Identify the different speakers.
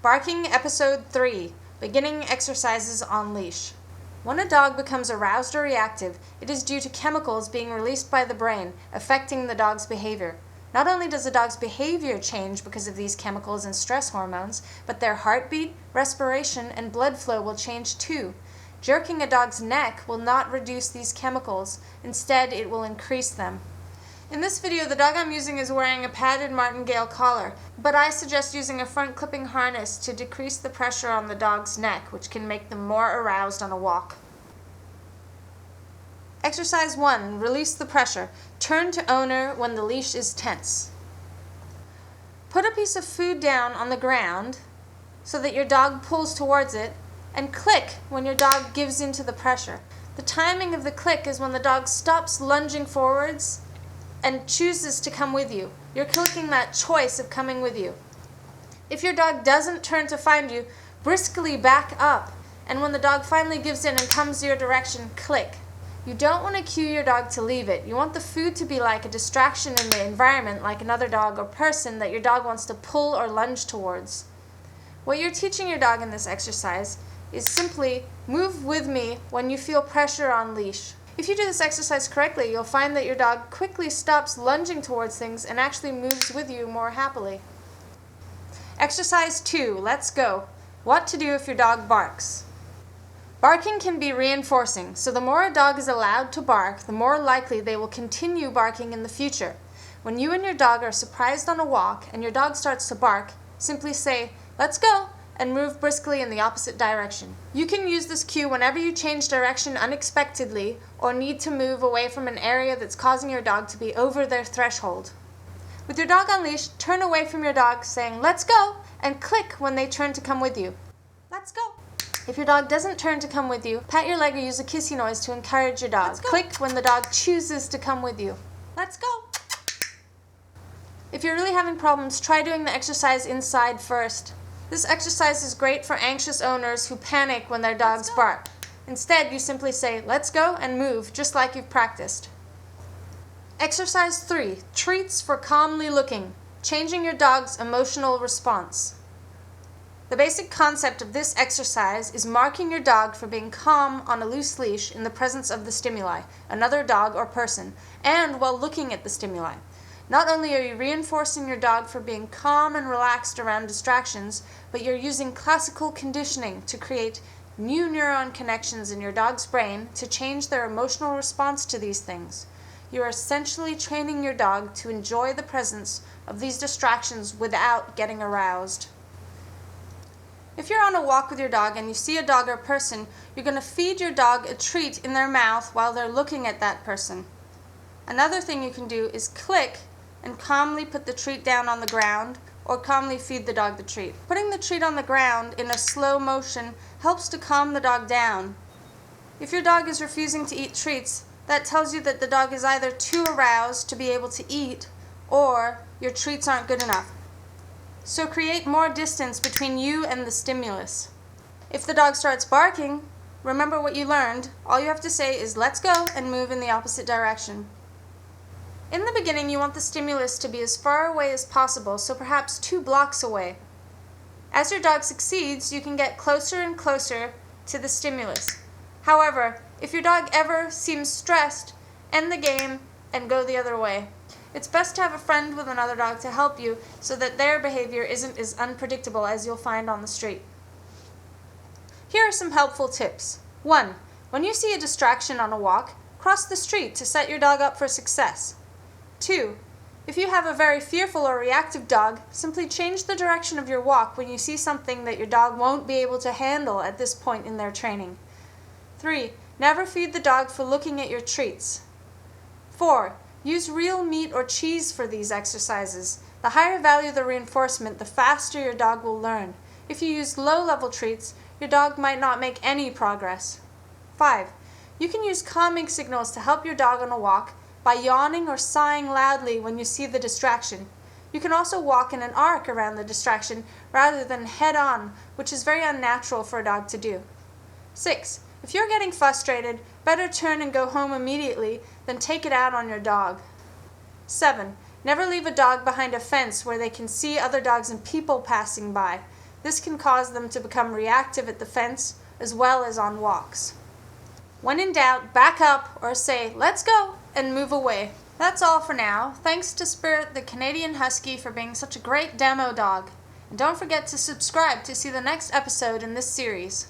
Speaker 1: Barking Episode 3, Beginning Exercises on Leash. When a dog becomes aroused or reactive, it is due to chemicals being released by the brain, affecting the dog's behavior. Not only does the dog's behavior change because of these chemicals and stress hormones, but their heartbeat, respiration, and blood flow will change too. Jerking a dog's neck will not reduce these chemicals. Instead, it will increase them. In this video, the dog I'm using is wearing a padded martingale collar, but I suggest using a front clipping harness to decrease the pressure on the dog's neck, which can make them more aroused on a walk. Exercise 1. Release the pressure. Turn to owner when the leash is tense. Put a piece of food down on the ground so that your dog pulls towards it, and click when your dog gives into the pressure. The timing of the click is when the dog stops lunging forwards and chooses to come with you. You're clicking that choice of coming with you. If your dog doesn't turn to find you, briskly back up, and when the dog finally gives in and comes your direction, click. You don't want to cue your dog to leave it. You want the food to be like a distraction in the environment, like another dog or person that your dog wants to pull or lunge towards. What you're teaching your dog in this exercise is simply move with me when you feel pressure on leash. If you do this exercise correctly, you'll find that your dog quickly stops lunging towards things and actually moves with you more happily. Exercise 2. Let's go. What to do if your dog barks. Barking can be reinforcing, so the more a dog is allowed to bark, the more likely they will continue barking in the future. When you and your dog are surprised on a walk and your dog starts to bark, simply say, "Let's go," and move briskly in the opposite direction. You can use this cue whenever you change direction unexpectedly or need to move away from an area that's causing your dog to be over their threshold. With your dog on leash, turn away from your dog saying, "Let's go," and click when they turn to come with you. Let's go. If your dog doesn't turn to come with you, pat your leg or use a kissy noise to encourage your dog. Click when the dog chooses to come with you. Let's go. If you're really having problems, try doing the exercise inside first. This exercise is great for anxious owners who panic when their dogs bark. Instead, you simply say, "Let's go," and move, just like you've practiced. Exercise 3. Treats for calmly looking. Changing your dog's emotional response. The basic concept of this exercise is marking your dog for being calm on a loose leash in the presence of the stimuli, another dog or person, and while looking at the stimuli. Not only are you reinforcing your dog for being calm and relaxed around distractions, but you're using classical conditioning to create new neuron connections in your dog's brain to change their emotional response to these things. You are essentially training your dog to enjoy the presence of these distractions without getting aroused. If you're on a walk with your dog and you see a dog or person, you're going to feed your dog a treat in their mouth while they're looking at that person. Another thing you can do is click and calmly put the treat down on the ground, or calmly feed the dog the treat. Putting the treat on the ground in a slow motion helps to calm the dog down. If your dog is refusing to eat treats, that tells you that the dog is either too aroused to be able to eat, or your treats aren't good enough. So create more distance between you and the stimulus. If the dog starts barking, remember what you learned. All you have to say is "Let's go," and move in the opposite direction. In the beginning, you want the stimulus to be as far away as possible, so perhaps 2 blocks away. As your dog succeeds, you can get closer and closer to the stimulus. However, if your dog ever seems stressed, end the game and go the other way. It's best to have a friend with another dog to help you so that their behavior isn't as unpredictable as you'll find on the street. Here are some helpful tips. 1. When you see a distraction on a walk, cross the street to set your dog up for success. 2. If you have a very fearful or reactive dog, simply change the direction of your walk when you see something that your dog won't be able to handle at this point in their training. 3. Never feed the dog for looking at your treats. 4. Use real meat or cheese for these exercises. The higher value the reinforcement, the faster your dog will learn. If you use low-level treats, your dog might not make any progress. 5. You can use calming signals to help your dog on a walk by yawning or sighing loudly when you see the distraction. You can also walk in an arc around the distraction rather than head-on, which is very unnatural for a dog to do. 6. If you're getting frustrated, better turn and go home immediately than take it out on your dog. 7. Never leave a dog behind a fence where they can see other dogs and people passing by. This can cause them to become reactive at the fence as well as on walks. When in doubt, back up or say, "Let's go," and move away. That's all for now. Thanks to Spirit the Canadian Husky for being such a great demo dog. And don't forget to subscribe to see the next episode in this series.